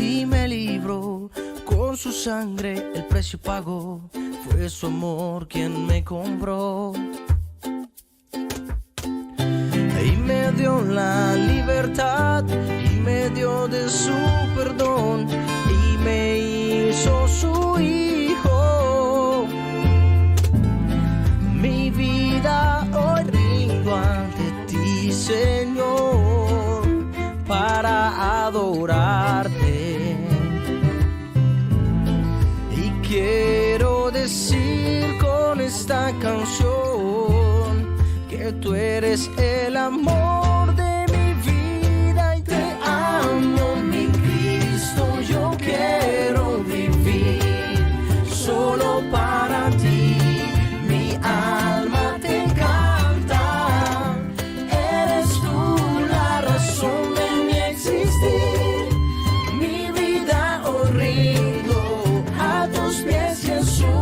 y me libró. Con su sangre el precio pagó, fue su amor quien me compró. Y me dio la libertad, y me dio de su perdón, y me hizo su hijo. Mi vida hoy rindo ante ti, Señor, para adorarte. Y quiero decir con esta canción que tú eres el amor de mi vida y te amo, mi Cristo. Yo quiero vivir solo para ti. Mi alma te canta, eres tú la razón de mi existir. Mi vida hoy rindo a tus pies, Jesús.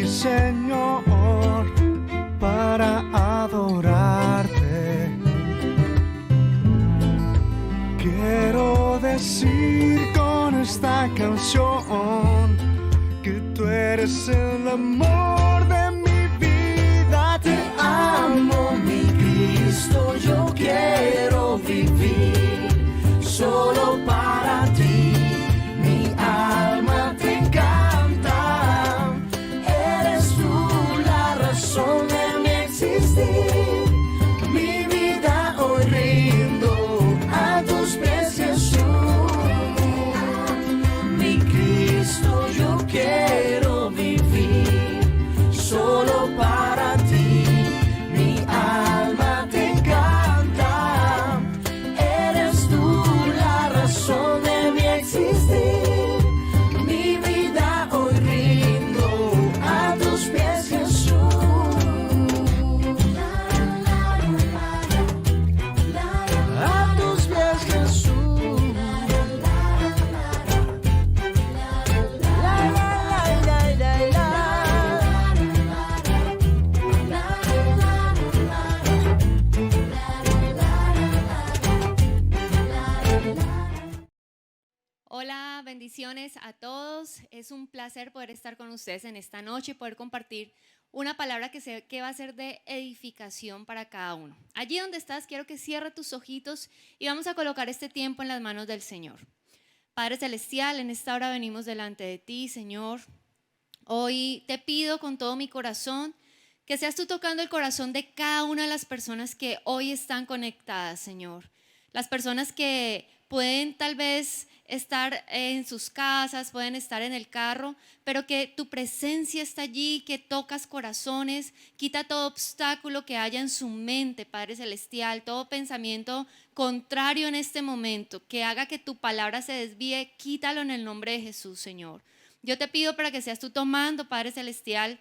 Señor, para adorarte. Quiero decir con esta canción que tú eres el amor de mi vida. Te amo, mi Cristo. Yo quiero vivir solo para ti. Mi alma te canta, razón de mi existir. Mi vida hoy rindo a tus pies, Jesús. Mi Cristo, yo quiero vivir solo para ti. Mi alma te canta, eres tú la razón de mi existir. Mi vida hoy rindo a tus pies, Jesús. Hola, bendiciones a todos. Es un placer poder estar con ustedes en esta noche y poder compartir una palabra que va a ser de edificación para cada uno. Allí donde estás, quiero que cierres tus ojitos y vamos a colocar este tiempo en las manos del Señor. Padre Celestial, en esta hora venimos delante de ti, Señor. Hoy te pido con todo mi corazón que seas tú tocando el corazón de cada una de las personas que hoy están conectadas, Señor. Las personas que pueden tal vez estar en sus casas, pueden estar en el carro, pero que tu presencia está allí, que tocas corazones, quita todo obstáculo que haya en su mente, Padre Celestial, todo pensamiento contrario en este momento, que haga que tu palabra se desvíe, quítalo en el nombre de Jesús, Señor. Yo te pido para que seas tú tomando, Padre Celestial,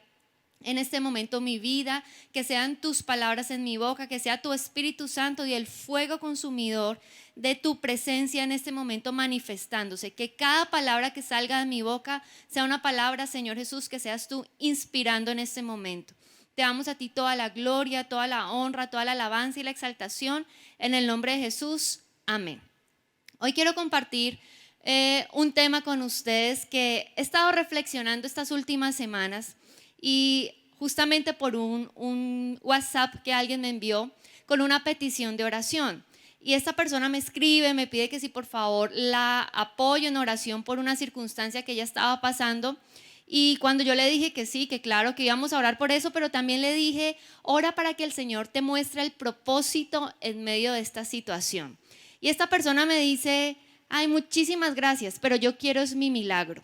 en este momento mi vida, que sean tus palabras en mi boca, que sea tu Espíritu Santo y el fuego consumidor de tu presencia en este momento manifestándose, que cada palabra que salga de mi boca sea una palabra, Señor Jesús, que seas tú inspirando en este momento. Te damos a ti toda la gloria, toda la honra, toda la alabanza y la exaltación en el nombre de Jesús. Amén. Hoy quiero compartir un tema con ustedes que he estado reflexionando estas últimas semanas y justamente por un WhatsApp que alguien me envió con una petición de oración. Y esta persona me escribe, me pide que si por favor la apoyo en oración por una circunstancia que ella estaba pasando. Y cuando yo le dije que sí, que claro, que íbamos a orar por eso, pero también le dije, ora para que el Señor te muestre el propósito en medio de esta situación. Y esta persona me dice, ay, muchísimas gracias, pero yo quiero es mi milagro.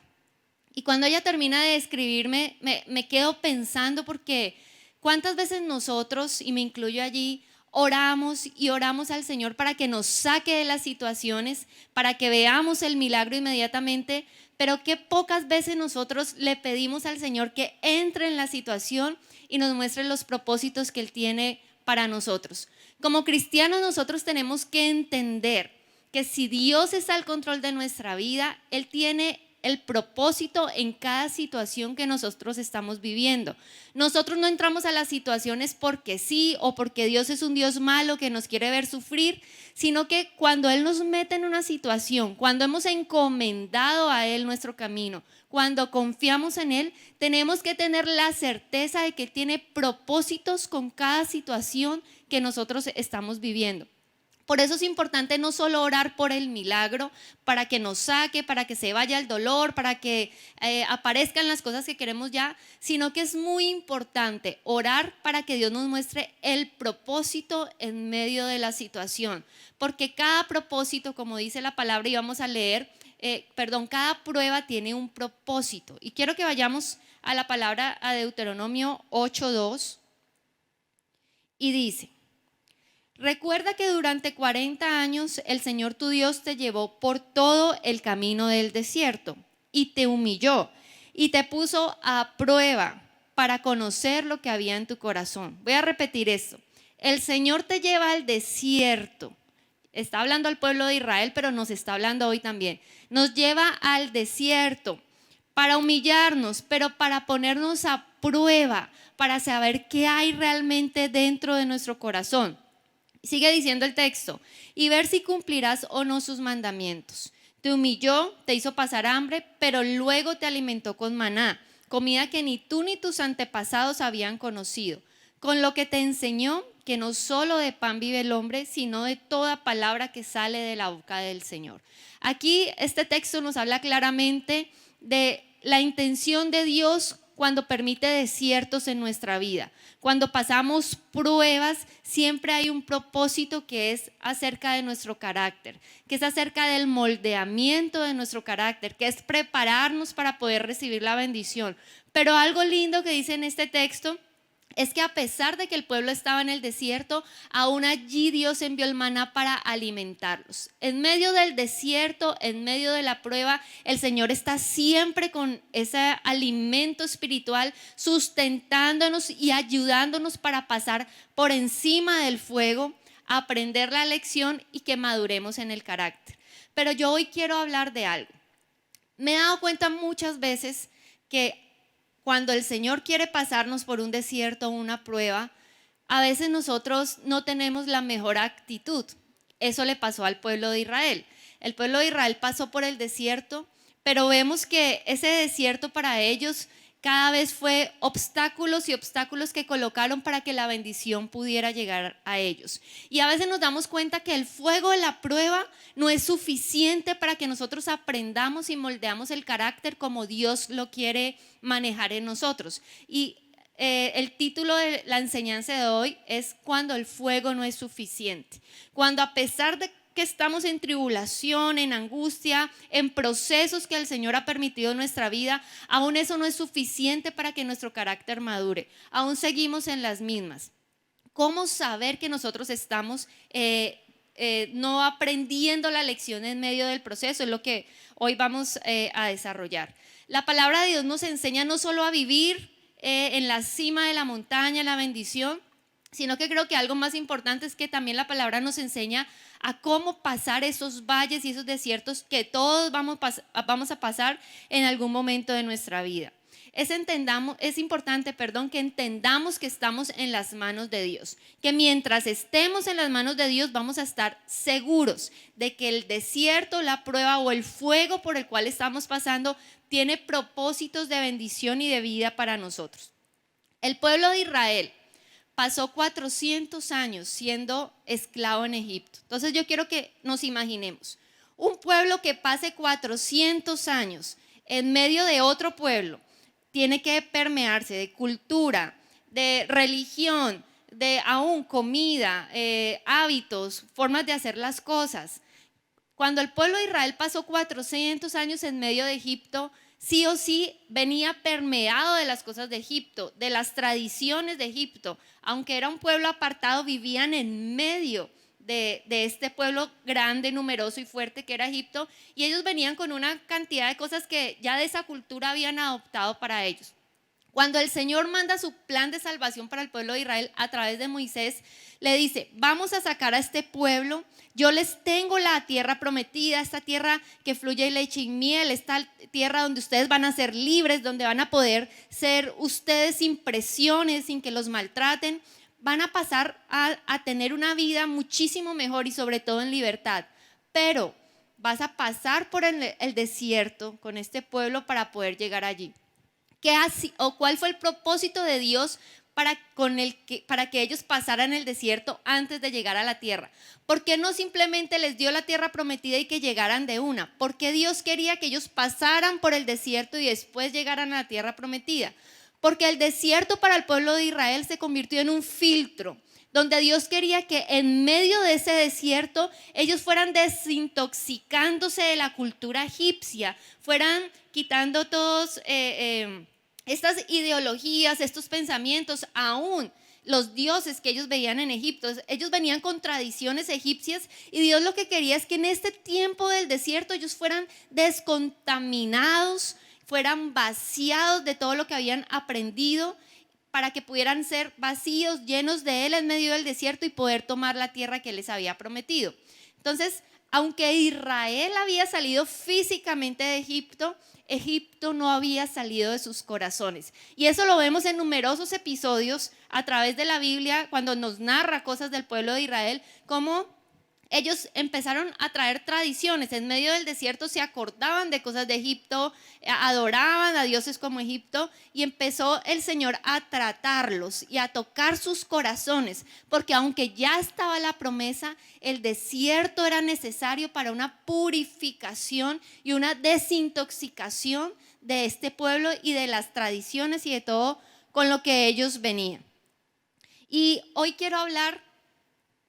Y cuando ella termina de escribirme, me quedo pensando porque cuántas veces nosotros, y me incluyo allí, oramos y oramos al Señor para que nos saque de las situaciones, para que veamos el milagro inmediatamente, pero qué pocas veces nosotros le pedimos al Señor que entre en la situación y nos muestre los propósitos que Él tiene para nosotros. Como cristianos nosotros tenemos que entender que si Dios está al control de nuestra vida, Él tiene el propósito en cada situación que nosotros estamos viviendo. Nosotros no entramos a las situaciones porque sí o porque Dios es un Dios malo que nos quiere ver sufrir, sino que cuando Él nos mete en una situación, cuando hemos encomendado a Él nuestro camino, cuando confiamos en Él, tenemos que tener la certeza de que Él tiene propósitos con cada situación que nosotros estamos viviendo. Por eso es importante no solo orar por el milagro, para que nos saque, para que se vaya el dolor, para que aparezcan las cosas que queremos ya, sino que es muy importante orar para que Dios nos muestre el propósito en medio de la situación. Porque cada propósito, como dice la palabra y vamos a leer, cada prueba tiene un propósito. Y quiero que vayamos a la palabra, a Deuteronomio 8:2, y dice: recuerda que durante 40 años el Señor tu Dios te llevó por todo el camino del desierto y te humilló y te puso a prueba para conocer lo que había en tu corazón. Voy a repetir esto. El Señor te lleva al desierto. Está hablando al pueblo de Israel, pero nos está hablando hoy también. Nos lleva al desierto para humillarnos, pero para ponernos a prueba, para saber qué hay realmente dentro de nuestro corazón. Sigue diciendo el texto, y ver si cumplirás o no sus mandamientos. Te humilló, te hizo pasar hambre, pero luego te alimentó con maná, comida que ni tú ni tus antepasados habían conocido, con lo que te enseñó que no solo de pan vive el hombre, sino de toda palabra que sale de la boca del Señor. Aquí este texto nos habla claramente de la intención de Dios cuando permite desiertos en nuestra vida. Cuando pasamos pruebas, siempre hay un propósito que es acerca de nuestro carácter, que es acerca del moldeamiento de nuestro carácter, que es prepararnos para poder recibir la bendición. Pero algo lindo que dice en este texto es que a pesar de que el pueblo estaba en el desierto, aún allí Dios envió el maná para alimentarlos. En medio del desierto, en medio de la prueba, el Señor está siempre con ese alimento espiritual, sustentándonos y ayudándonos para pasar por encima del fuego, aprender la lección y que maduremos en el carácter. Pero yo hoy quiero hablar de algo. Me he dado cuenta muchas veces que cuando el Señor quiere pasarnos por un desierto o una prueba, a veces nosotros no tenemos la mejor actitud. Eso le pasó al pueblo de Israel. El pueblo de Israel pasó por el desierto, pero vemos que ese desierto para ellos cada vez fue obstáculos y obstáculos que colocaron para que la bendición pudiera llegar a ellos. Y a veces nos damos cuenta que el fuego de la prueba no es suficiente para que nosotros aprendamos y moldeamos el carácter como Dios lo quiere manejar en nosotros. Y el título de la enseñanza de hoy es cuando el fuego no es suficiente. Cuando a pesar de que estamos en tribulación, en angustia, en procesos que el Señor ha permitido en nuestra vida, aún eso no es suficiente para que nuestro carácter madure. Aún seguimos en las mismas. ¿Cómo saber que nosotros estamos no aprendiendo la lección en medio del proceso? Es lo que hoy vamos a desarrollar. La palabra de Dios nos enseña no solo a vivir en la cima de la montaña, la bendición, sino que creo que algo más importante es que también la palabra nos enseña a cómo pasar esos valles y esos desiertos que todos vamos a pasar en algún momento de nuestra vida. Es importante que entendamos que estamos en las manos de Dios, que mientras estemos en las manos de Dios vamos a estar seguros de que el desierto, la prueba o el fuego por el cual estamos pasando tiene propósitos de bendición y de vida para nosotros. El pueblo de Israel pasó 400 años siendo esclavo en Egipto. Entonces yo quiero que nos imaginemos un pueblo que pase 400 años en medio de otro pueblo. Tiene que permearse de cultura, de religión, de aún comida, hábitos, formas de hacer las cosas. Cuando el pueblo de Israel pasó 400 años en medio de Egipto, sí o sí venía permeado de las cosas de Egipto, de las tradiciones de Egipto. Aunque era un pueblo apartado, vivían en medio de este pueblo grande, numeroso y fuerte que era Egipto, y ellos venían con una cantidad de cosas que ya de esa cultura habían adoptado para ellos. Cuando el Señor manda su plan de salvación para el pueblo de Israel a través de Moisés, le dice: vamos a sacar a este pueblo, yo les tengo la tierra prometida, esta tierra que fluye leche y miel, esta tierra donde ustedes van a ser libres, donde van a poder ser ustedes sin presiones, sin que los maltraten, van a pasar a tener una vida muchísimo mejor y sobre todo en libertad. Pero vas a pasar por el desierto con este pueblo para poder llegar allí. ¿Cuál fue el propósito de Dios para que ellos pasaran el desierto antes de llegar a la tierra? ¿Por qué no simplemente les dio la tierra prometida y que llegaran de una? ¿Por qué Dios quería que ellos pasaran por el desierto y después llegaran a la tierra prometida? Porque el desierto para el pueblo de Israel se convirtió en un filtro, donde Dios quería que en medio de ese desierto ellos fueran desintoxicándose de la cultura egipcia, fueran quitando todos estas ideologías, estos pensamientos, aún los dioses que ellos veían en Egipto. Ellos venían con tradiciones egipcias y Dios lo que quería es que en este tiempo del desierto ellos fueran descontaminados, fueran vaciados de todo lo que habían aprendido, para que pudieran ser vacíos, llenos de Él en medio del desierto y poder tomar la tierra que les había prometido. Entonces, aunque Israel había salido físicamente de Egipto, Egipto no había salido de sus corazones. Y eso lo vemos en numerosos episodios a través de la Biblia, cuando nos narra cosas del pueblo de Israel, como ellos empezaron a traer tradiciones. En medio del desierto se acordaban de cosas de Egipto, adoraban a dioses como Egipto, y empezó el Señor a tratarlos y a tocar sus corazones, porque aunque ya estaba la promesa, el desierto era necesario para una purificación y una desintoxicación de este pueblo y de las tradiciones y de todo con lo que ellos venían. Y hoy quiero hablar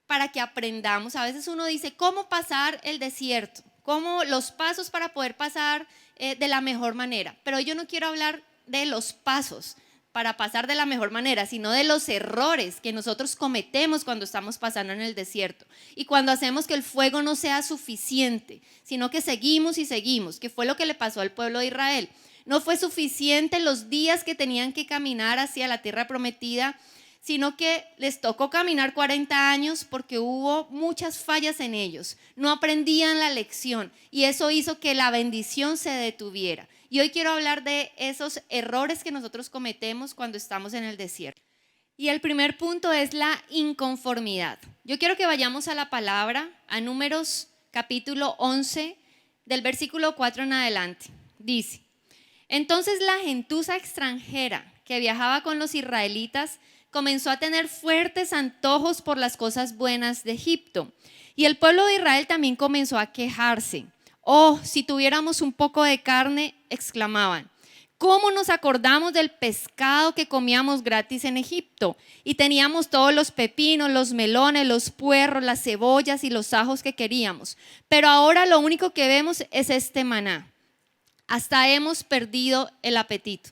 para que aprendamos. A veces uno dice: ¿cómo pasar el desierto? ¿Cómo los pasos para poder pasar de la mejor manera? Pero yo no quiero hablar de los pasos para pasar de la mejor manera, sino de los errores que nosotros cometemos cuando estamos pasando en el desierto y cuando hacemos que el fuego no sea suficiente, sino que seguimos y seguimos, que fue lo que le pasó al pueblo de Israel. No fue suficiente los días que tenían que caminar hacia la tierra prometida, sino que les tocó caminar 40 años porque hubo muchas fallas en ellos. No aprendían la lección y eso hizo que la bendición se detuviera. Y hoy quiero hablar de esos errores que nosotros cometemos cuando estamos en el desierto. Y el primer punto es la inconformidad. Yo quiero que vayamos a la palabra, a Números capítulo 11, del versículo 4 en adelante. Dice: entonces la gentuza extranjera que viajaba con los israelitas comenzó a tener fuertes antojos por las cosas buenas de Egipto. Y el pueblo de Israel también comenzó a quejarse. Oh, si tuviéramos un poco de carne, exclamaban. ¿Cómo nos acordamos del pescado que comíamos gratis en Egipto? Y teníamos todos los pepinos, los melones, los puerros, las cebollas y los ajos que queríamos. Pero ahora lo único que vemos es este maná. Hasta hemos perdido el apetito.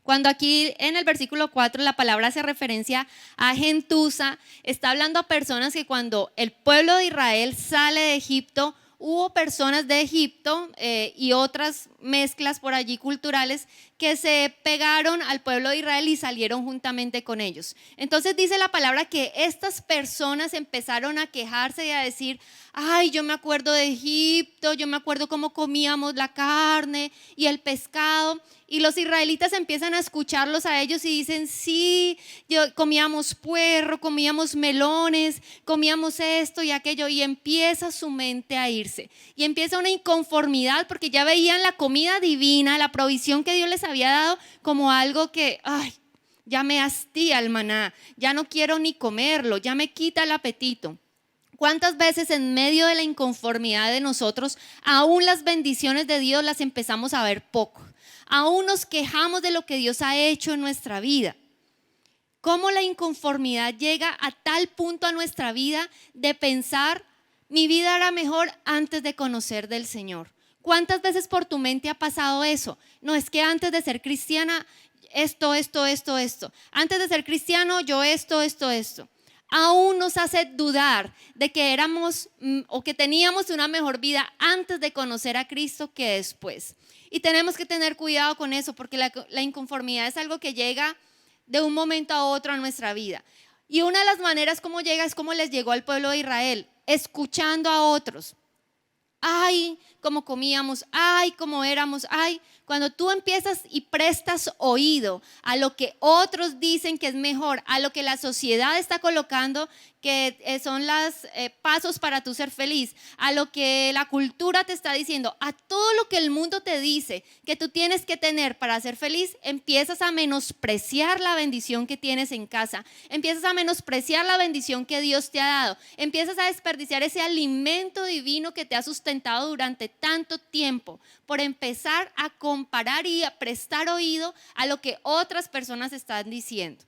Cuando aquí en el versículo 4 la palabra hace referencia a gentuza, está hablando a personas que cuando el pueblo de Israel sale de Egipto, hubo personas de Egipto y otras mezclas por allí culturales que se pegaron al pueblo de Israel y salieron juntamente con ellos. Entonces dice la palabra que estas personas empezaron a quejarse y a decir: ay, yo me acuerdo de Egipto, yo me acuerdo cómo comíamos la carne y el pescado. Y los israelitas empiezan a escucharlos a ellos y dicen: sí, comíamos puerro, comíamos melones, comíamos esto y aquello. Y empieza su mente a irse. Y empieza una inconformidad porque ya veían la comida divina, la provisión que Dios les había dado como algo que, ay, ya me hastía el maná, ya no quiero ni comerlo, ya me quita el apetito. ¿Cuántas veces en medio de la inconformidad de nosotros, aún las bendiciones de Dios las empezamos a ver poco? Aún nos quejamos de lo que Dios ha hecho en nuestra vida. ¿Cómo la inconformidad llega a tal punto a nuestra vida de pensar: mi vida era mejor antes de conocer del Señor? ¿Cuántas veces por tu mente ha pasado eso? No, es que antes de ser cristiana, esto. Antes de ser cristiano, yo esto. Aún nos hace dudar de que éramos o que teníamos una mejor vida antes de conocer a Cristo que después. Y tenemos que tener cuidado con eso, porque la inconformidad es algo que llega de un momento a otro a nuestra vida. Y una de las maneras como llega es como les llegó al pueblo de Israel, escuchando a otros. Ay, cómo comíamos, ay, cómo éramos, ay. Cuando tú empiezas y prestas oído a lo que otros dicen que es mejor, a lo que la sociedad está colocando, que son los pasos para tú ser feliz, a lo que la cultura te está diciendo, a todo lo que el mundo te dice que tú tienes que tener para ser feliz, empiezas a menospreciar la bendición que tienes en casa, empiezas a menospreciar la bendición que Dios te ha dado, empiezas a desperdiciar ese alimento divino que te ha sustentado durante tanto tiempo por empezar a comparar y a prestar oído a lo que otras personas están diciendo.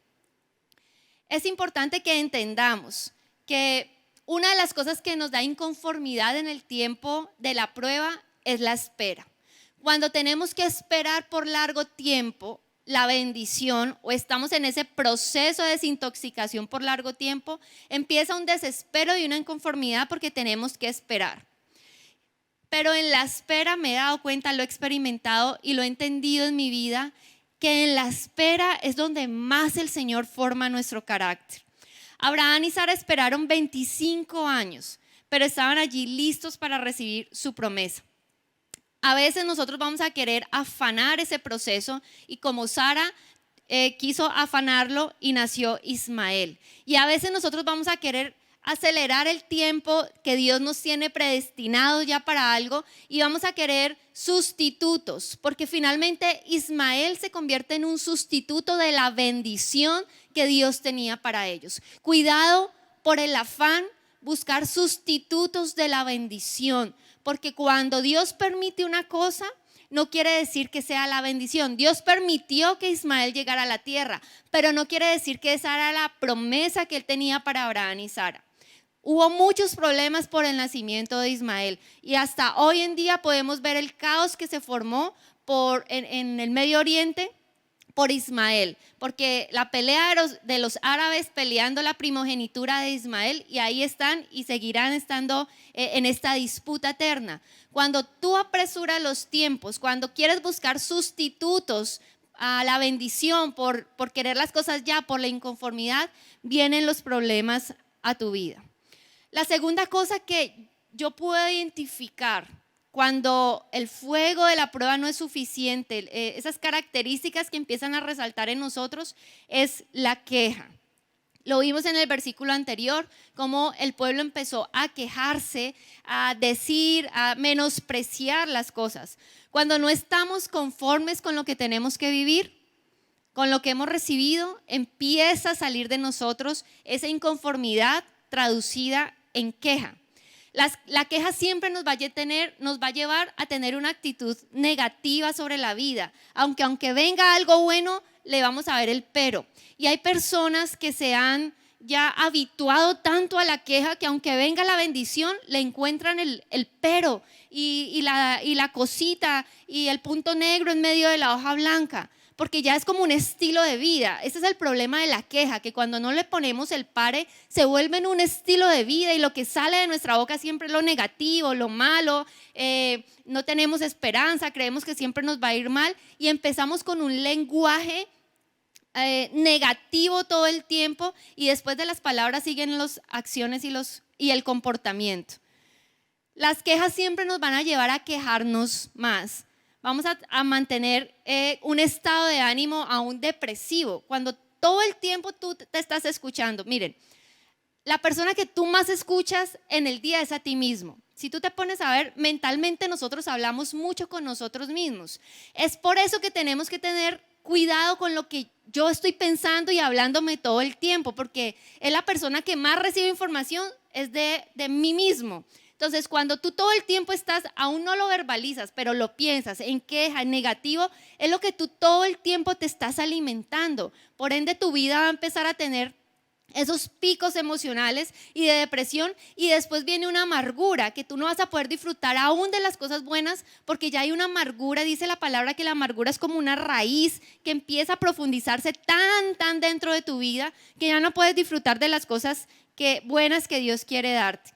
Es importante que entendamos que una de las cosas que nos da inconformidad en el tiempo de la prueba es la espera. Cuando tenemos que esperar por largo tiempo la bendición o estamos en ese proceso de desintoxicación por largo tiempo, empieza un desespero y una inconformidad porque tenemos que esperar. Pero en la espera me he dado cuenta, lo he experimentado y lo he entendido en mi vida, que en la espera es donde más el Señor forma nuestro carácter. Abraham y Sara esperaron 25 años, pero estaban allí listos para recibir su promesa. A veces nosotros vamos a querer afanar ese proceso y como Sara quiso afanarlo y nació Ismael. Y a veces nosotros vamos a querer acelerar el tiempo que Dios nos tiene predestinado ya para algo y vamos a querer sustitutos, porque finalmente Ismael se convierte en un sustituto de la bendición que Dios tenía para ellos. Cuidado por el afán, buscar sustitutos de la bendición, porque cuando Dios permite una cosa, no quiere decir que sea la bendición. Dios permitió que Ismael llegara a la tierra, pero no quiere decir que esa era la promesa que él tenía para Abraham y Sara. Hubo muchos problemas por el nacimiento de Ismael y hasta hoy en día podemos ver el caos que se formó en el Medio Oriente por Ismael, porque la pelea de los árabes peleando la primogenitura de Ismael y ahí están y seguirán estando en esta disputa eterna. Cuando tú apresuras los tiempos, cuando quieres buscar sustitutos a la bendición por querer las cosas ya, por la inconformidad, vienen los problemas a tu vida. La segunda cosa que yo puedo identificar cuando el fuego de la prueba no es suficiente, esas características que empiezan a resaltar en nosotros, es la queja. Lo vimos en el versículo anterior, cómo el pueblo empezó a quejarse, a decir, a menospreciar las cosas. Cuando no estamos conformes con lo que tenemos que vivir, con lo que hemos recibido, empieza a salir de nosotros esa inconformidad traducida en queja. La queja siempre nos va a llevar a tener una actitud negativa sobre la vida. Aunque venga algo bueno, le vamos a ver el pero. Y hay personas que se han ya habituado tanto a la queja que aunque venga la bendición, le encuentran el pero y la cosita y el punto negro en medio de la hoja blanca. Porque ya es como un estilo de vida. Ese es el problema de la queja, que cuando no le ponemos el pare, se vuelve en un estilo de vida y lo que sale de nuestra boca siempre es lo negativo, lo malo, no tenemos esperanza, creemos que siempre nos va a ir mal y empezamos con un lenguaje negativo todo el tiempo y después de las palabras siguen las acciones y el comportamiento. Las quejas siempre nos van a llevar a quejarnos más. Vamos a mantener un estado de ánimo aún depresivo. Cuando todo el tiempo tú te estás escuchando, miren, la persona que tú más escuchas en el día es a ti mismo. Si tú te pones a ver, mentalmente nosotros hablamos mucho con nosotros mismos. Es por eso que tenemos que tener cuidado con lo que yo estoy pensando y hablándome todo el tiempo, porque es la persona que más recibe información, es de mí mismo. Entonces, cuando tú todo el tiempo estás, aún no lo verbalizas, pero lo piensas en queja, en negativo, es lo que tú todo el tiempo te estás alimentando. Por ende, tu vida va a empezar a tener esos picos emocionales y de depresión, y después viene una amargura que tú no vas a poder disfrutar aún de las cosas buenas porque ya hay una amargura. Dice la palabra que la amargura es como una raíz que empieza a profundizarse tan dentro de tu vida que ya no puedes disfrutar de las cosas buenas que Dios quiere darte.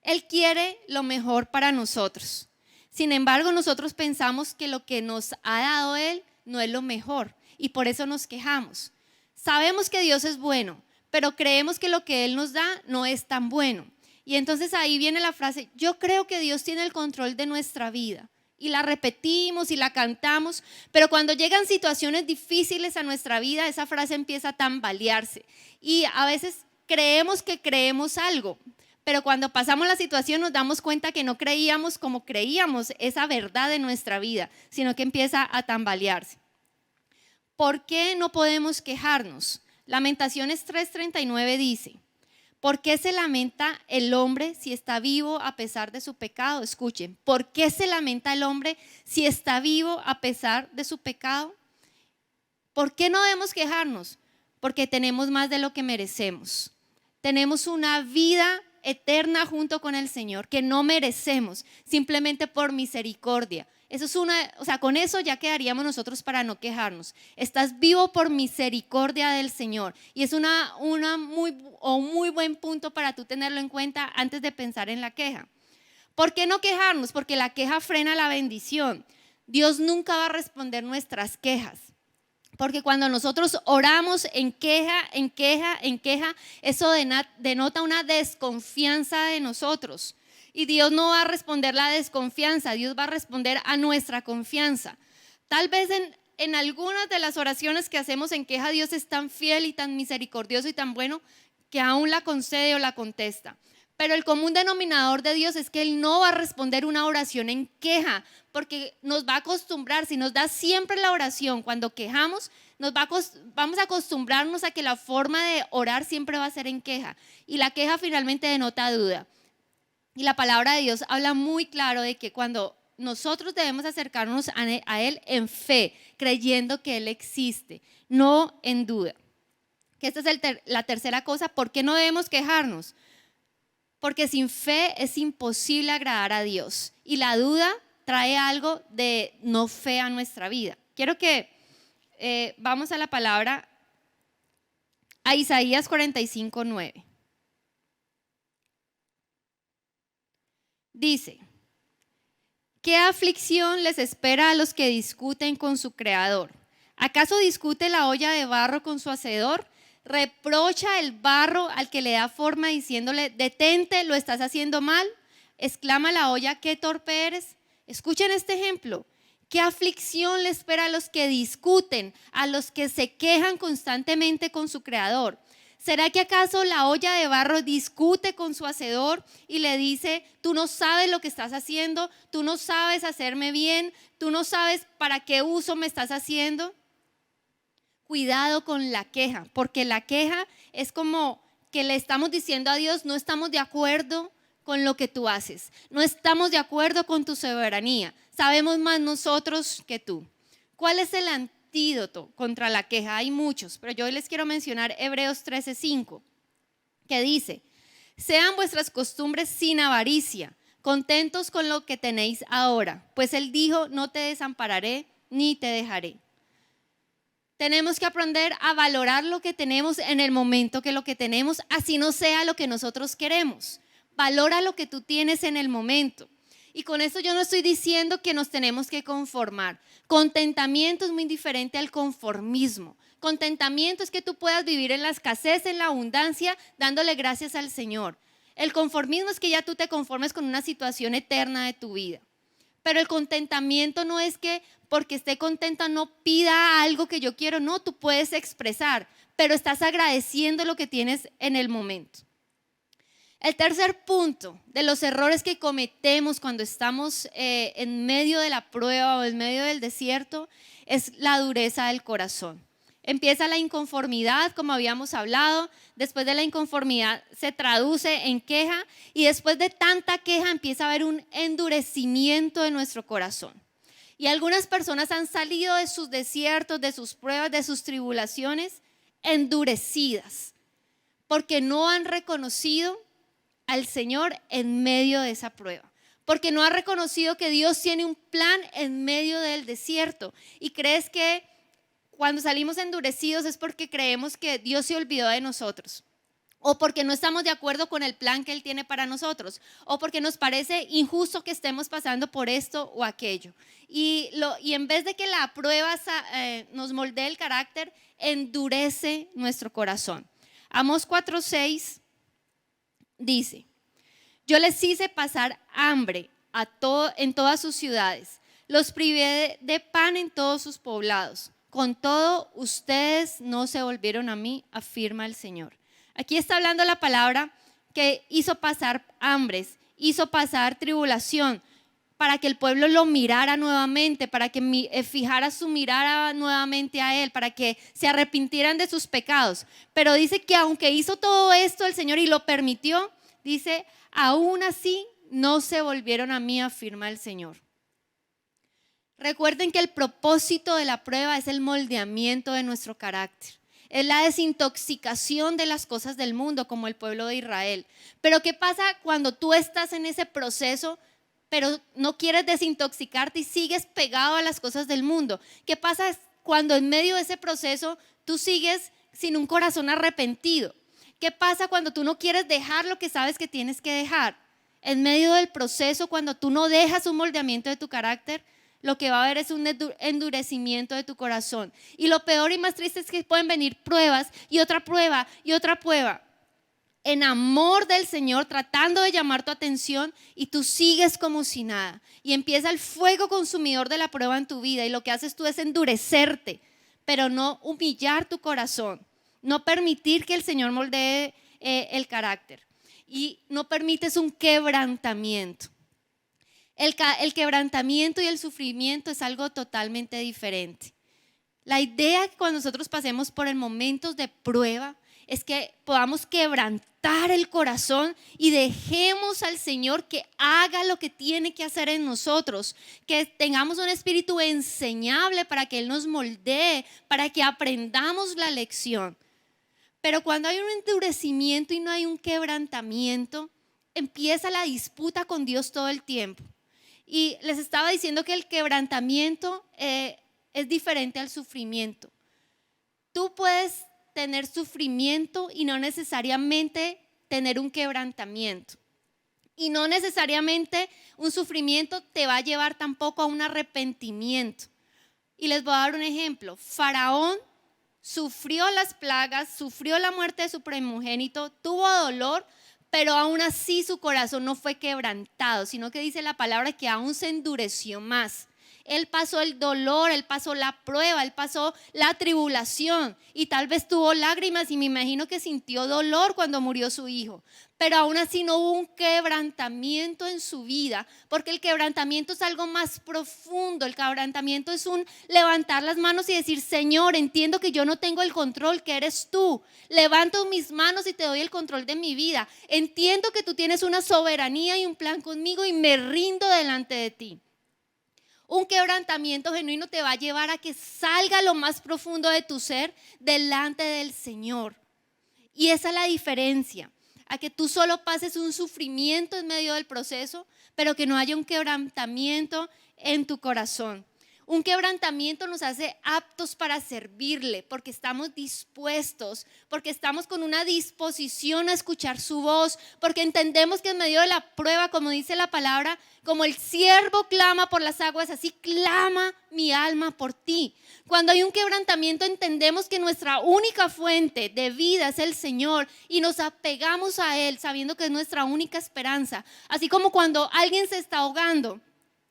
Él quiere lo mejor para nosotros. Sin embargo, nosotros pensamos que lo que nos ha dado Él no es lo mejor y por eso nos quejamos. Sabemos que Dios es bueno, pero creemos que lo que Él nos da no es tan bueno. Y entonces ahí viene la frase, yo creo que Dios tiene el control de nuestra vida. Y la repetimos y la cantamos, pero cuando llegan situaciones difíciles a nuestra vida, esa frase empieza a tambalearse. Y a veces creemos que creemos algo, pero cuando pasamos la situación nos damos cuenta que no creíamos como creíamos esa verdad de nuestra vida, sino que empieza a tambalearse. ¿Por qué no podemos quejarnos? Lamentaciones 3:39 dice, ¿por qué se lamenta el hombre si está vivo a pesar de su pecado? Escuchen, ¿por qué se lamenta el hombre si está vivo a pesar de su pecado? ¿Por qué no debemos quejarnos? Porque tenemos más de lo que merecemos. Tenemos una vida eterna junto con el Señor que no merecemos simplemente por misericordia. Eso es con eso ya quedaríamos nosotros para no quejarnos. Estás vivo por misericordia del Señor y es un muy buen punto para tú tenerlo en cuenta antes de pensar en la queja. ¿Por qué no quejarnos? Porque la queja frena la bendición. Dios nunca va a responder nuestras quejas. Porque cuando nosotros oramos en queja, eso denota una desconfianza de nosotros. Y Dios no va a responder la desconfianza, Dios va a responder a nuestra confianza. Tal vez en algunas de las oraciones que hacemos en queja, Dios es tan fiel y tan misericordioso y tan bueno que aún la concede o la contesta. Pero el común denominador de Dios es que Él no va a responder una oración en queja, porque nos va a acostumbrar, si nos da siempre la oración cuando quejamos, vamos a acostumbrarnos a que la forma de orar siempre va a ser en queja. Y la queja finalmente denota duda. Y la palabra de Dios habla muy claro de que cuando nosotros debemos acercarnos a Él en fe, creyendo que Él existe, no en duda. Que esta es la tercera cosa, ¿por qué no debemos quejarnos? Porque sin fe es imposible agradar a Dios. Y la duda trae algo de no fe a nuestra vida. Quiero que vamos a la palabra, a Isaías 45:9. Dice, ¿qué aflicción les espera a los que discuten con su creador? ¿Acaso discute la olla de barro con su hacedor? ¿Reprocha el barro al que le da forma diciéndole, detente, lo estás haciendo mal? Exclama la olla, ¿qué torpe eres? Escuchen este ejemplo. ¿Qué aflicción le espera a los que discuten, a los que se quejan constantemente con su creador? ¿Será que acaso la olla de barro discute con su hacedor y le dice, tú no sabes lo que estás haciendo, tú no sabes hacerme bien, tú no sabes para qué uso me estás haciendo? Cuidado con la queja, porque la queja es como que le estamos diciendo a Dios, no estamos de acuerdo con lo que tú haces, no estamos de acuerdo con tu soberanía, sabemos más nosotros que tú. ¿Cuál es el antídoto contra la queja? Hay muchos, pero yo hoy les quiero mencionar Hebreos 13:5, que dice, sean vuestras costumbres sin avaricia, contentos con lo que tenéis ahora, pues Él dijo, no te desampararé ni te dejaré. Tenemos que aprender a valorar lo que tenemos en el momento que lo que tenemos, así no sea lo que nosotros queremos. Valora lo que tú tienes en el momento. Y con esto yo no estoy diciendo que nos tenemos que conformar. Contentamiento es muy diferente al conformismo. Contentamiento es que tú puedas vivir en la escasez, en la abundancia, dándole gracias al Señor. El conformismo es que ya tú te conformes con una situación eterna de tu vida. Pero el contentamiento no es que porque esté contenta no pida algo que yo quiero. No, tú puedes expresar, pero estás agradeciendo lo que tienes en el momento. El tercer punto de los errores que cometemos cuando estamos en medio de la prueba o en medio del desierto es la dureza del corazón. Empieza la inconformidad, como habíamos hablado, después de la inconformidad se traduce en queja y después de tanta queja empieza a haber un endurecimiento de nuestro corazón. Y algunas personas han salido de sus desiertos, de sus pruebas, de sus tribulaciones endurecidas. porque no han reconocido al Señor en medio de esa prueba. Porque no han reconocido que Dios tiene un plan en medio del desierto. Y crees que cuando salimos endurecidos es porque creemos que Dios se olvidó de nosotros. O porque no estamos de acuerdo con el plan que Él tiene para nosotros. O porque nos parece injusto que estemos pasando por esto o aquello. Y en vez de que la prueba nos moldee el carácter, endurece nuestro corazón. Amós 4:6 dice: yo les hice pasar hambre en todas sus ciudades. Los privé de pan en todos sus poblados. Con todo, ustedes no se volvieron a mí, afirma el Señor. Aquí está hablando la palabra que hizo pasar hambres, hizo pasar tribulación, para que el pueblo lo mirara nuevamente, para que fijara su mirada nuevamente a Él, para que se arrepintieran de sus pecados. Pero dice que aunque hizo todo esto el Señor y lo permitió, dice, aún así no se volvieron a mí, afirma el Señor. Recuerden que el propósito de la prueba es el moldeamiento de nuestro carácter. Es la desintoxicación de las cosas del mundo, como el pueblo de Israel. Pero ¿qué pasa cuando tú estás en ese proceso, pero no quieres desintoxicarte y sigues pegado a las cosas del mundo? ¿Qué pasa cuando en medio de ese proceso tú sigues sin un corazón arrepentido? ¿Qué pasa cuando tú no quieres dejar lo que sabes que tienes que dejar? En medio del proceso, cuando tú no dejas un moldeamiento de tu carácter, lo que va a haber es un endurecimiento de tu corazón. Y lo peor y más triste es que pueden venir pruebas y otra prueba y otra prueba. En amor del Señor, tratando de llamar tu atención, y tú sigues como si nada. Y empieza el fuego consumidor de la prueba en tu vida, y lo que haces tú es endurecerte, pero no humillar tu corazón. No permitir que el Señor moldee el carácter. Y no permites un quebrantamiento. El quebrantamiento y el sufrimiento es algo totalmente diferente. La idea que cuando nosotros pasemos por momentos de prueba es que podamos quebrantar el corazón y dejemos al Señor que haga lo que tiene que hacer en nosotros, que tengamos un espíritu enseñable para que Él nos moldee, para que aprendamos la lección. Pero cuando hay un endurecimiento y no hay un quebrantamiento, empieza la disputa con Dios todo el tiempo. Y les estaba diciendo que el quebrantamiento es diferente al sufrimiento. Tú puedes tener sufrimiento y no necesariamente tener un quebrantamiento. Y no necesariamente un sufrimiento te va a llevar tampoco a un arrepentimiento. Y les voy a dar un ejemplo. Faraón sufrió las plagas, sufrió la muerte de su primogénito, tuvo dolor, pero aún así su corazón no fue quebrantado, sino que dice la palabra que aún se endureció más. Él pasó el dolor, él pasó la prueba, él pasó la tribulación y tal vez tuvo lágrimas y me imagino que sintió dolor cuando murió su hijo. Pero aún así no hubo un quebrantamiento en su vida, porque el quebrantamiento es algo más profundo. El quebrantamiento es un levantar las manos y decir: Señor, entiendo que yo no tengo el control, que eres tú. Levanto mis manos y te doy el control de mi vida. Entiendo que tú tienes una soberanía y un plan conmigo y me rindo delante de ti. Un quebrantamiento genuino te va a llevar a que salga lo más profundo de tu ser delante del Señor. Y esa es la diferencia, a que tú solo pases un sufrimiento en medio del proceso, pero que no haya un quebrantamiento en tu corazón. Un quebrantamiento nos hace aptos para servirle, porque estamos dispuestos, porque estamos con una disposición a escuchar su voz, porque entendemos que en medio de la prueba, como dice la palabra, como el siervo clama por las aguas, así clama mi alma por ti. Cuando hay un quebrantamiento entendemos que nuestra única fuente de vida es el Señor y nos apegamos a Él sabiendo que es nuestra única esperanza. Así como cuando alguien se está ahogando,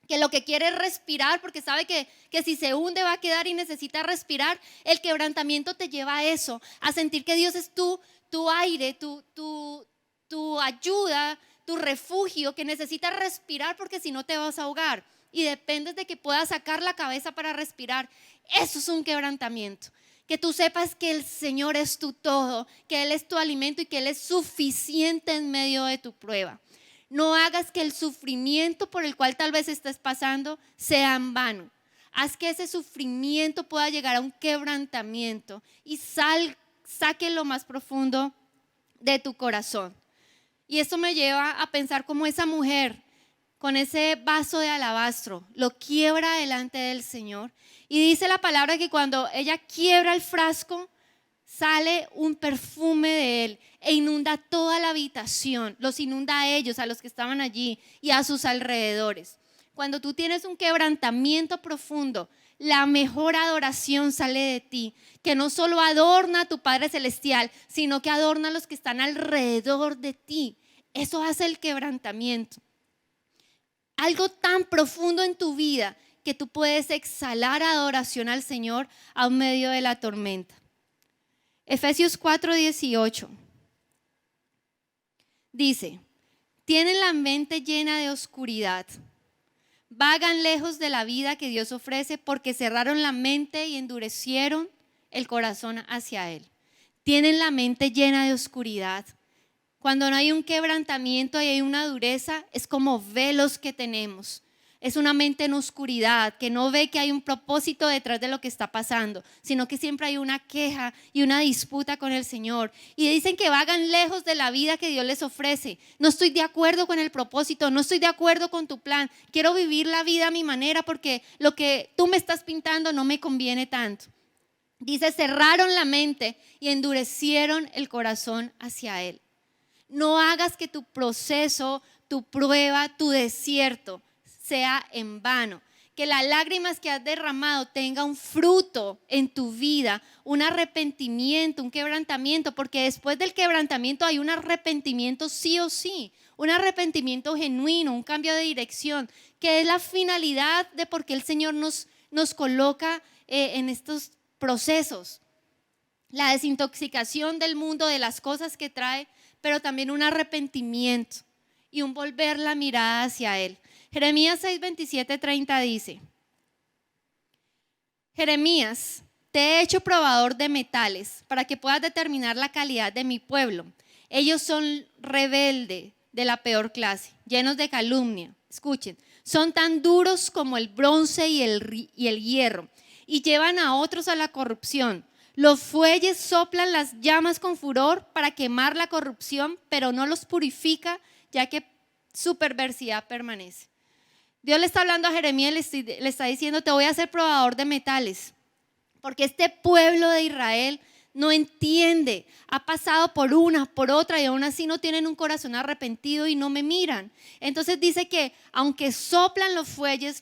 que lo que quiere es respirar porque sabe que si se hunde va a quedar y necesita respirar. El quebrantamiento te lleva a eso, a sentir que Dios es tu aire, tu ayuda, tu refugio, que necesitas respirar porque si no te vas a ahogar y dependes de que puedas sacar la cabeza para respirar. Eso es un quebrantamiento. Que tú sepas que el Señor es tu todo, que Él es tu alimento y que Él es suficiente en medio de tu prueba. No hagas que el sufrimiento por el cual tal vez estés pasando sea en vano. Haz que ese sufrimiento pueda llegar a un quebrantamiento y saque lo más profundo de tu corazón. Y esto me lleva a pensar como esa mujer con ese vaso de alabastro lo quiebra delante del Señor. Y dice la palabra que cuando ella quiebra el frasco, sale un perfume de él e inunda toda la habitación, los inunda a ellos, a los que estaban allí y a sus alrededores. Cuando tú tienes un quebrantamiento profundo, la mejor adoración sale de ti, que no solo adorna a tu Padre Celestial, sino que adorna a los que están alrededor de ti. Eso hace el quebrantamiento. Algo tan profundo en tu vida que tú puedes exhalar adoración al Señor a medio de la tormenta. Efesios 4:18 dice: tienen la mente llena de oscuridad, vagan lejos de la vida que Dios ofrece porque cerraron la mente y endurecieron el corazón hacia Él. Tienen la mente llena de oscuridad. Cuando no hay un quebrantamiento y hay una dureza, es como velos que tenemos. Es una mente en oscuridad, que no ve que hay un propósito detrás de lo que está pasando, sino que siempre hay una queja y una disputa con el Señor. Y dicen que vagan lejos de la vida que Dios les ofrece. No estoy de acuerdo con el propósito, no estoy de acuerdo con tu plan. Quiero vivir la vida a mi manera porque lo que tú me estás pintando no me conviene tanto. Dice, cerraron la mente y endurecieron el corazón hacia Él. No hagas que tu proceso, tu prueba, tu desierto sea en vano. Que las lágrimas que has derramado tenga un fruto en tu vida, un arrepentimiento, un quebrantamiento, porque después del quebrantamiento hay un arrepentimiento sí o sí, un arrepentimiento genuino, un cambio de dirección, que es la finalidad de por qué el Señor nos coloca en estos procesos. La desintoxicación del mundo, de las cosas que trae, pero también un arrepentimiento y un volver la mirada hacia Él. Jeremías 6:27-30 dice: Jeremías, te he hecho probador de metales para que puedas determinar la calidad de mi pueblo. Ellos son rebeldes de la peor clase, llenos de calumnia. Escuchen, son tan duros como el bronce y el hierro y llevan a otros a la corrupción. Los fuelles soplan las llamas con furor para quemar la corrupción, pero no los purifica, ya que su perversidad permanece. Dios le está hablando a Jeremías, le está diciendo, te voy a hacer probador de metales, porque este pueblo de Israel no entiende, ha pasado por una, por otra y aún así no tienen un corazón arrepentido y no me miran. Entonces dice que aunque soplan los fuelles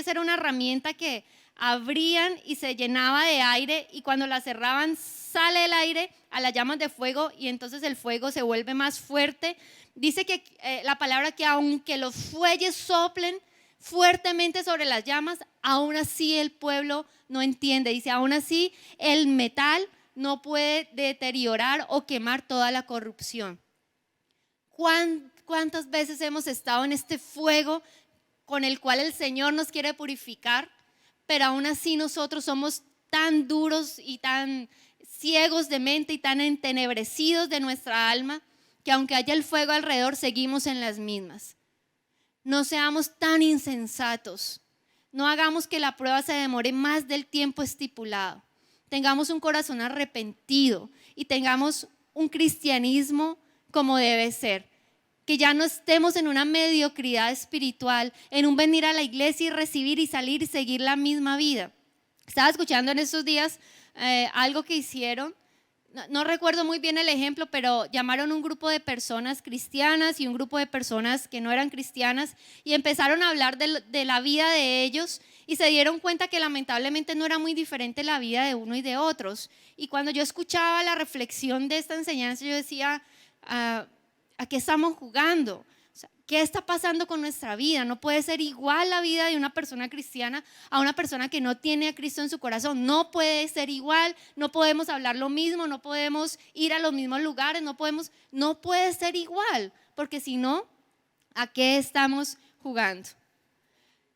era una herramienta que abrían y se llenaba de aire y cuando la cerraban sale el aire a las llamas de fuego y entonces el fuego se vuelve más fuerte. Dice que la palabra que aunque los fuelles soplen fuertemente sobre las llamas, aún así el pueblo no entiende. Dice, aún así el metal no puede deteriorar o quemar toda la corrupción. ¿Cuántas veces hemos estado en este fuego con el cual el Señor nos quiere purificar? Pero aún así nosotros somos tan duros y tan ciegos de mente y tan entenebrecidos de nuestra alma que aunque haya el fuego alrededor seguimos en las mismas. No seamos tan insensatos. No hagamos que la prueba se demore más del tiempo estipulado. Tengamos un corazón arrepentido y tengamos un cristianismo como debe ser. Que ya no estemos en una mediocridad espiritual, en un venir a la iglesia y recibir y salir y seguir la misma vida. Estaba escuchando en estos días algo que hicieron, no recuerdo muy bien el ejemplo, pero llamaron un grupo de personas cristianas y un grupo de personas que no eran cristianas y empezaron a hablar de la vida de ellos y se dieron cuenta que lamentablemente no era muy diferente la vida de uno y de otros. Y cuando yo escuchaba la reflexión de esta enseñanza, yo decía, ¿a qué estamos jugando? O sea, ¿qué está pasando con nuestra vida? No puede ser igual la vida de una persona cristiana a una persona que no tiene a Cristo en su corazón. No puede ser igual, no podemos hablar lo mismo, no podemos ir a los mismos lugares, no puede ser igual, porque si no, ¿a qué estamos jugando?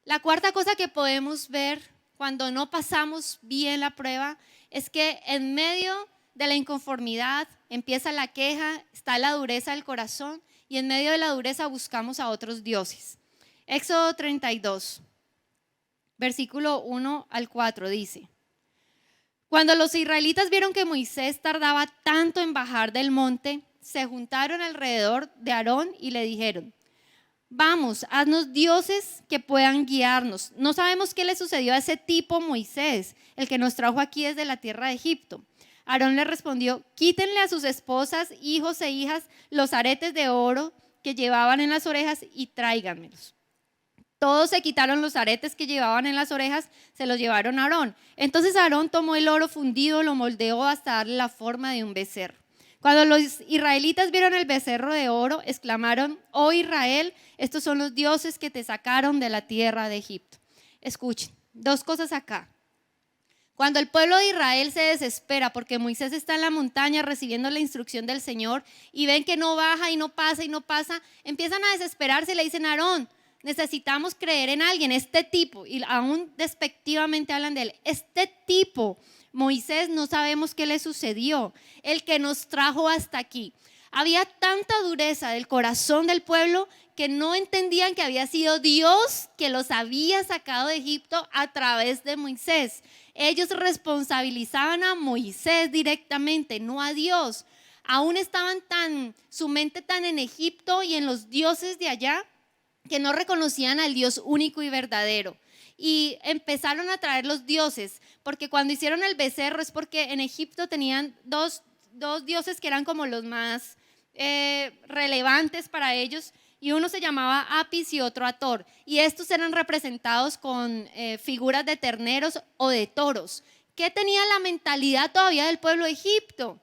La cuarta cosa que podemos ver cuando no pasamos bien la prueba es que en medio de la inconformidad empieza la queja, está la dureza del corazón y en medio de la dureza buscamos a otros dioses. Éxodo 32, versículo 1 al 4 dice: Cuando los israelitas vieron que Moisés tardaba tanto en bajar del monte, se juntaron alrededor de Aarón y le dijeron: vamos, haznos dioses que puedan guiarnos. No sabemos qué le sucedió a ese tipo Moisés, el que nos trajo aquí desde la tierra de Egipto. Aarón le respondió: quítenle a sus esposas, hijos e hijas los aretes de oro que llevaban en las orejas y tráiganmelos. Todos se quitaron los aretes que llevaban en las orejas, se los llevaron a Aarón. Entonces Aarón tomó el oro fundido, lo moldeó hasta darle la forma de un becerro. Cuando los israelitas vieron el becerro de oro, exclamaron: oh Israel, estos son los dioses que te sacaron de la tierra de Egipto. Escuchen, dos cosas acá. Cuando el pueblo de Israel se desespera porque Moisés está en la montaña recibiendo la instrucción del Señor y ven que no baja y no pasa, empiezan a desesperarse y le dicen: Aarón, necesitamos creer en alguien, este tipo, y aún despectivamente hablan de él, este tipo, Moisés, no sabemos qué le sucedió, el que nos trajo hasta aquí. Había tanta dureza del corazón del pueblo que no entendían que había sido Dios que los había sacado de Egipto a través de Moisés. Ellos responsabilizaban a Moisés directamente, no a Dios. Aún estaban su mente tan en Egipto y en los dioses de allá, que no reconocían al Dios único y verdadero. Y empezaron a traer los dioses, porque cuando hicieron el becerro es porque en Egipto tenían dos dioses que eran como los más relevantes para ellos, y uno se llamaba Apis y otro Hathor, y estos eran representados con figuras de terneros o de toros. ¿Qué tenía la mentalidad todavía del pueblo de Egipto?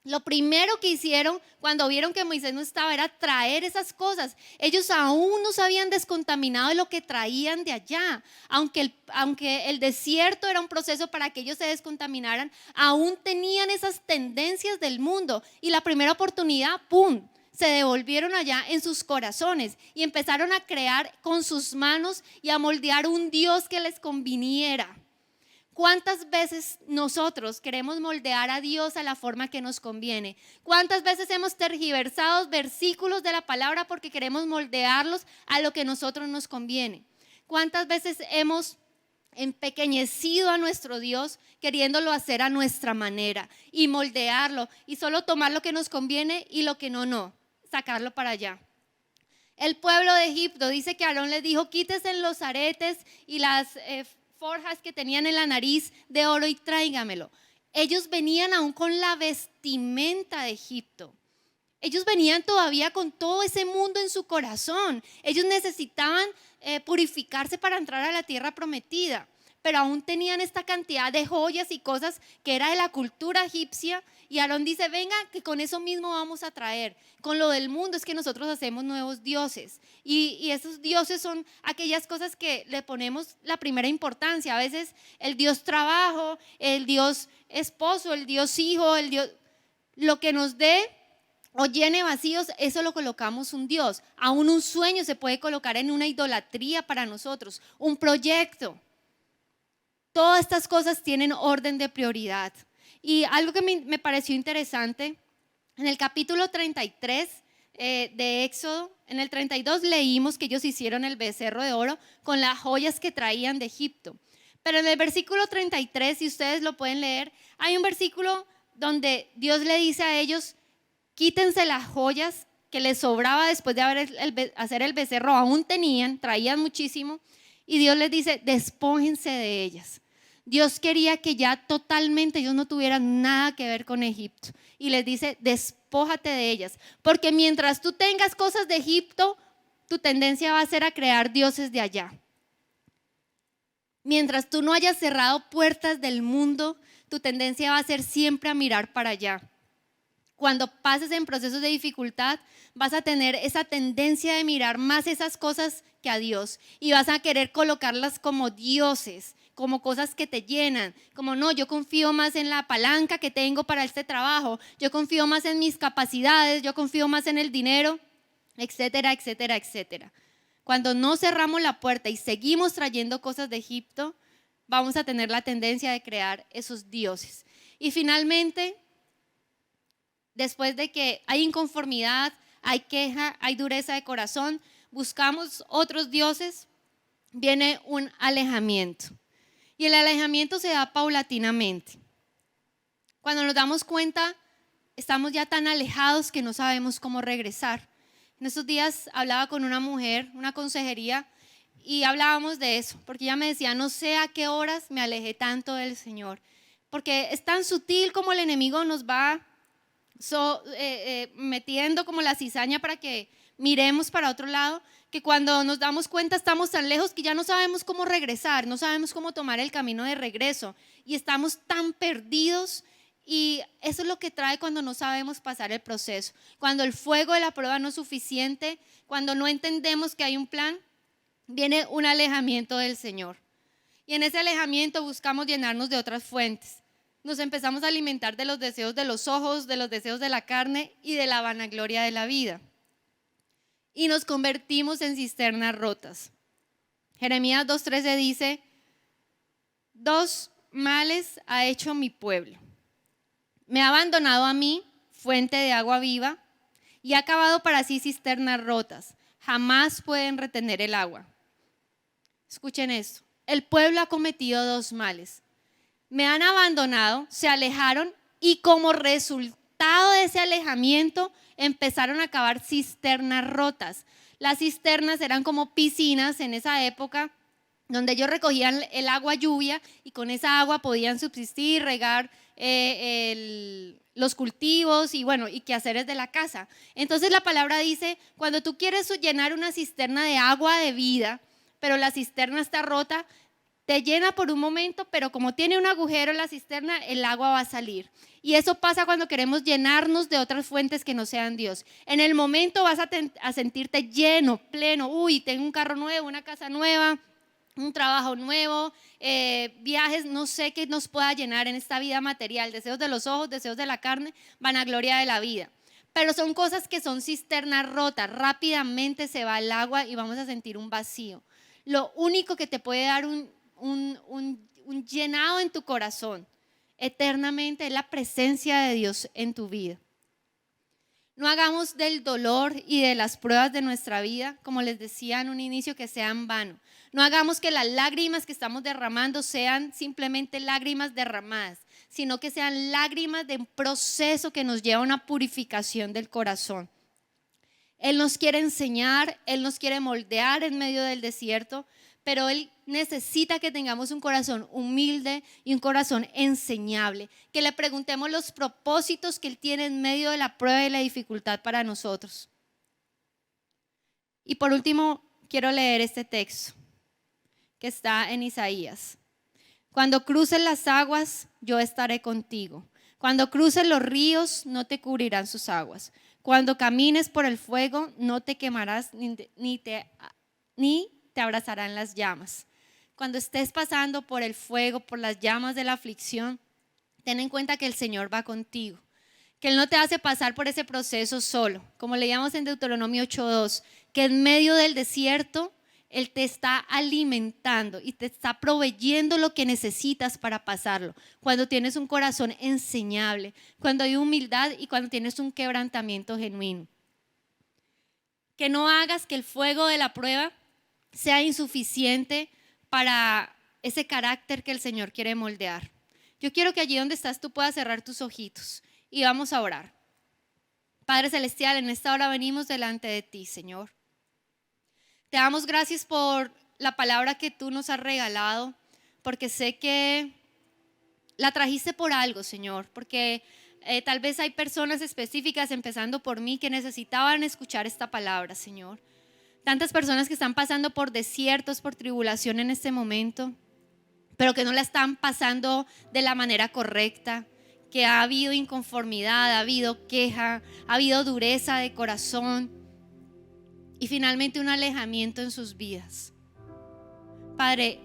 Lo primero que hicieron cuando vieron que Moisés no estaba era traer esas cosas. Ellos aún no se habían descontaminado de lo que traían de allá. Aunque el desierto era un proceso para que ellos se descontaminaran, aún tenían esas tendencias del mundo. Y la primera oportunidad, ¡pum!, se devolvieron allá en sus corazones y empezaron a crear con sus manos y a moldear un Dios que les conviniera. ¿Cuántas veces nosotros queremos moldear a Dios a la forma que nos conviene? ¿Cuántas veces hemos tergiversado versículos de la palabra porque queremos moldearlos a lo que a nosotros nos conviene? ¿Cuántas veces hemos empequeñecido a nuestro Dios queriéndolo hacer a nuestra manera y moldearlo y solo tomar lo que nos conviene y lo que no, sacarlo para allá? El pueblo de Egipto dice que Aarón les dijo: quítese los aretes y las forjas que tenían en la nariz de oro y tráigamelo. Ellos venían aún con la vestimenta de Egipto. Ellos venían todavía con todo ese mundo en su corazón. Ellos necesitaban purificarse para entrar a la tierra prometida, pero aún tenían esta cantidad de joyas y cosas que era de la cultura egipcia. Y Aarón dice: venga, que con eso mismo vamos a traer. Con lo del mundo es que nosotros hacemos nuevos dioses. Y esos dioses son aquellas cosas que le ponemos la primera importancia. A veces el Dios trabajo, el Dios esposo, el Dios hijo, el Dios, lo que nos dé o llene vacíos, eso lo colocamos un Dios. Aún un sueño se puede colocar en una idolatría para nosotros, un proyecto. Todas estas cosas tienen orden de prioridad. Y algo que me pareció interesante, en el capítulo 33 de Éxodo, en el 32 leímos que ellos hicieron el becerro de oro con las joyas que traían de Egipto. Pero en el versículo 33, si ustedes lo pueden leer, hay un versículo donde Dios le dice a ellos: quítense las joyas que les sobraba después de hacer el becerro, aún traían muchísimo, y Dios les dice: despójense de ellas. Dios quería que ya totalmente ellos no tuvieran nada que ver con Egipto. Y les dice: despójate de ellas. Porque mientras tú tengas cosas de Egipto, tu tendencia va a ser a crear dioses de allá. Mientras tú no hayas cerrado puertas del mundo, tu tendencia va a ser siempre a mirar para allá. Cuando pases en procesos de dificultad, vas a tener esa tendencia de mirar más esas cosas que a Dios. Y vas a querer colocarlas como dioses, como cosas que te llenan, como no, yo confío más en la palanca que tengo para este trabajo, yo confío más en mis capacidades, yo confío más en el dinero, etcétera, etcétera, etcétera. Cuando no cerramos la puerta y seguimos trayendo cosas de Egipto, vamos a tener la tendencia de crear esos dioses. Y finalmente, después de que hay inconformidad, hay queja, hay dureza de corazón, buscamos otros dioses, viene un alejamiento. Y el alejamiento se da paulatinamente. Cuando nos damos cuenta, estamos ya tan alejados que no sabemos cómo regresar. En estos días hablaba con una mujer, una consejería, y hablábamos de eso, porque ella me decía, no sé a qué horas me alejé tanto del Señor, porque es tan sutil como el enemigo nos va metiendo como la cizaña para que miremos para otro lado, que cuando nos damos cuenta estamos tan lejos que ya no sabemos cómo regresar, no sabemos cómo tomar el camino de regreso y estamos tan perdidos. Y eso es lo que trae cuando no sabemos pasar el proceso, cuando el fuego de la prueba no es suficiente, cuando no entendemos que hay un plan, viene un alejamiento del Señor. Y en ese alejamiento buscamos llenarnos de otras fuentes. Nos empezamos a alimentar de los deseos de los ojos, de los deseos de la carne y de la vanagloria de la vida. Y nos convertimos en cisternas rotas. Jeremías 2:13 dice, 2 males ha hecho mi pueblo. Me ha abandonado a mí, fuente de agua viva, y ha cavado para sí cisternas rotas. Jamás pueden retener el agua. Escuchen esto. El pueblo ha cometido 2 males. Me han abandonado, se alejaron y como resultado de ese alejamiento empezaron a cavar cisternas rotas. Las cisternas eran como piscinas en esa época donde ellos recogían el agua lluvia y con esa agua podían subsistir, regar los cultivos y bueno, y quehaceres de la casa. Entonces la palabra dice, cuando tú quieres llenar una cisterna de agua de vida, pero la cisterna está rota, te llena por un momento, pero como tiene un agujero en la cisterna, el agua va a salir. Y eso pasa cuando queremos llenarnos de otras fuentes que no sean Dios. En el momento vas a sentirte lleno, pleno. Uy, tengo un carro nuevo, una casa nueva, un trabajo nuevo, viajes, no sé qué nos pueda llenar en esta vida material. Deseos de los ojos, deseos de la carne, vanagloria de la vida. Pero son cosas que son cisternas rotas. Rápidamente se va el agua y vamos a sentir un vacío. Lo único que te puede dar un llenado en tu corazón eternamente es la presencia de Dios en tu vida. No hagamos del dolor y de las pruebas de nuestra vida, como les decía en un inicio, que sean vano. No hagamos que las lágrimas que estamos derramando sean simplemente lágrimas derramadas, sino que sean lágrimas de un proceso que nos lleva a una purificación del corazón. Él nos quiere enseñar, Él nos quiere moldear en medio del desierto, pero Él necesita que tengamos un corazón humilde y un corazón enseñable, que le preguntemos los propósitos que Él tiene en medio de la prueba y la dificultad para nosotros. Y por último, quiero leer este texto que está en Isaías. Cuando cruces las aguas, yo estaré contigo. Cuando cruces los ríos, no te cubrirán sus aguas. Cuando camines por el fuego, no te quemarás ni te abrazarán las llamas. Cuando estés pasando por el fuego, por las llamas de la aflicción, ten en cuenta que el Señor va contigo, que Él no te hace pasar por ese proceso solo, como leíamos en Deuteronomio 8:2, que en medio del desierto Él te está alimentando y te está proveyendo lo que necesitas para pasarlo. Cuando tienes un corazón enseñable, cuando hay humildad y cuando tienes un quebrantamiento genuino. Que no hagas que el fuego de la prueba sea insuficiente para ese carácter que el Señor quiere moldear. Yo quiero que allí donde estás tú puedas cerrar tus ojitos y vamos a orar. Padre Celestial, en esta hora venimos delante de ti, Señor. Te damos gracias por la palabra que tú nos has regalado, porque sé que la trajiste por algo, Señor, porque tal vez hay personas específicas, empezando por mí, que necesitaban escuchar esta palabra, Señor. Tantas personas que están pasando por desiertos, por tribulación en este momento, pero que no la están pasando de la manera correcta, que ha habido inconformidad, ha habido queja, ha habido dureza de corazón y finalmente un alejamiento en sus vidas. Padre,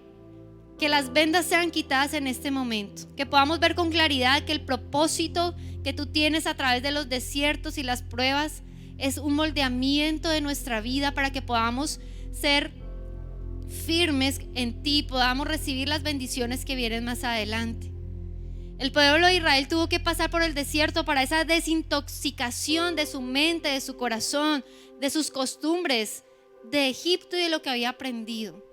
que las vendas sean quitadas en este momento, que podamos ver con claridad que el propósito que tú tienes a través de los desiertos y las pruebas es un moldeamiento de nuestra vida para que podamos ser firmes en ti, podamos recibir las bendiciones que vienen más adelante. El pueblo de Israel tuvo que pasar por el desierto para esa desintoxicación de su mente, de su corazón, de sus costumbres, de Egipto y de lo que había aprendido.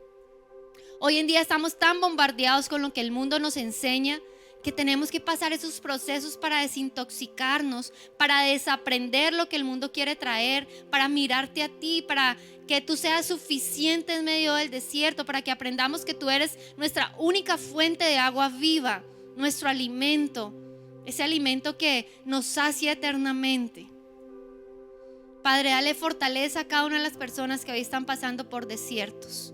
Hoy en día estamos tan bombardeados con lo que el mundo nos enseña que tenemos que pasar esos procesos para desintoxicarnos, para desaprender lo que el mundo quiere traer, para mirarte a ti, para que tú seas suficiente en medio del desierto, para que aprendamos que tú eres nuestra única fuente de agua viva, nuestro alimento, ese alimento que nos sacia eternamente. Padre, dale fortaleza a cada una de las personas que hoy están pasando por desiertos.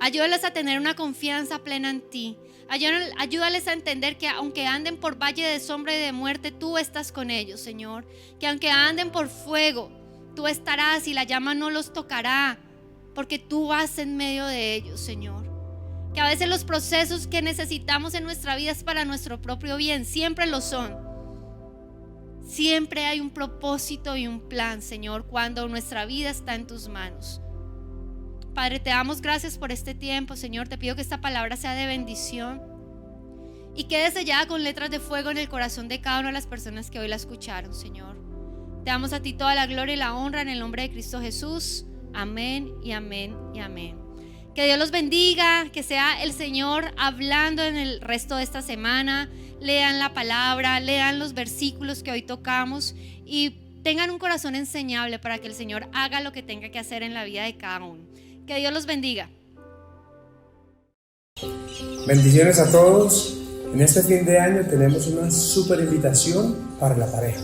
Ayúdales a tener una confianza plena en ti. Ayúdales a entender que aunque anden por valle de sombra y de muerte, tú estás con ellos, Señor. Que aunque anden por fuego, tú estarás y la llama no los tocará, porque tú vas en medio de ellos, Señor. Que a veces los procesos que necesitamos en nuestra vida es para nuestro propio bien, siempre lo son. Siempre hay un propósito y un plan, Señor, cuando nuestra vida está en tus manos. Padre, te damos gracias por este tiempo, Señor. Te pido que esta palabra sea de bendición y quede sellada con letras de fuego en el corazón de cada una de las personas que hoy la escucharon, Señor. Te damos a ti toda la gloria y la honra en el nombre de Cristo Jesús. Amén y amén y amén. Que Dios los bendiga, que sea el Señor hablando en el resto de esta semana. Lean la palabra, lean los versículos que hoy tocamos y tengan un corazón enseñable para que el Señor haga lo que tenga que hacer en la vida de cada uno. Que Dios los bendiga. Bendiciones a todos. En este fin de año tenemos una súper invitación para la pareja.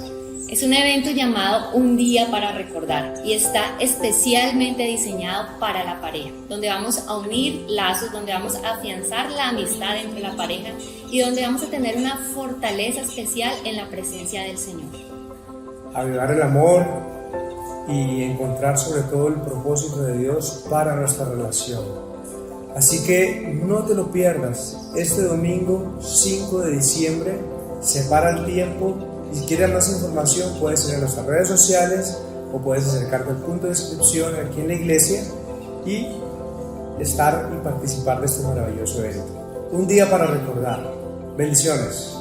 Es un evento llamado Un Día para Recordar y está especialmente diseñado para la pareja, donde vamos a unir lazos, donde vamos a afianzar la amistad entre la pareja y donde vamos a tener una fortaleza especial en la presencia del Señor. Avivar el amor y encontrar sobre todo el propósito de Dios para nuestra relación. Así que no te lo pierdas. Este domingo 5 de diciembre, separa el tiempo. Y si quieres más información puedes ir a nuestras redes sociales o puedes acercarte al punto de inscripción aquí en la iglesia y estar y participar de este maravilloso evento. Un día para recordar. Bendiciones.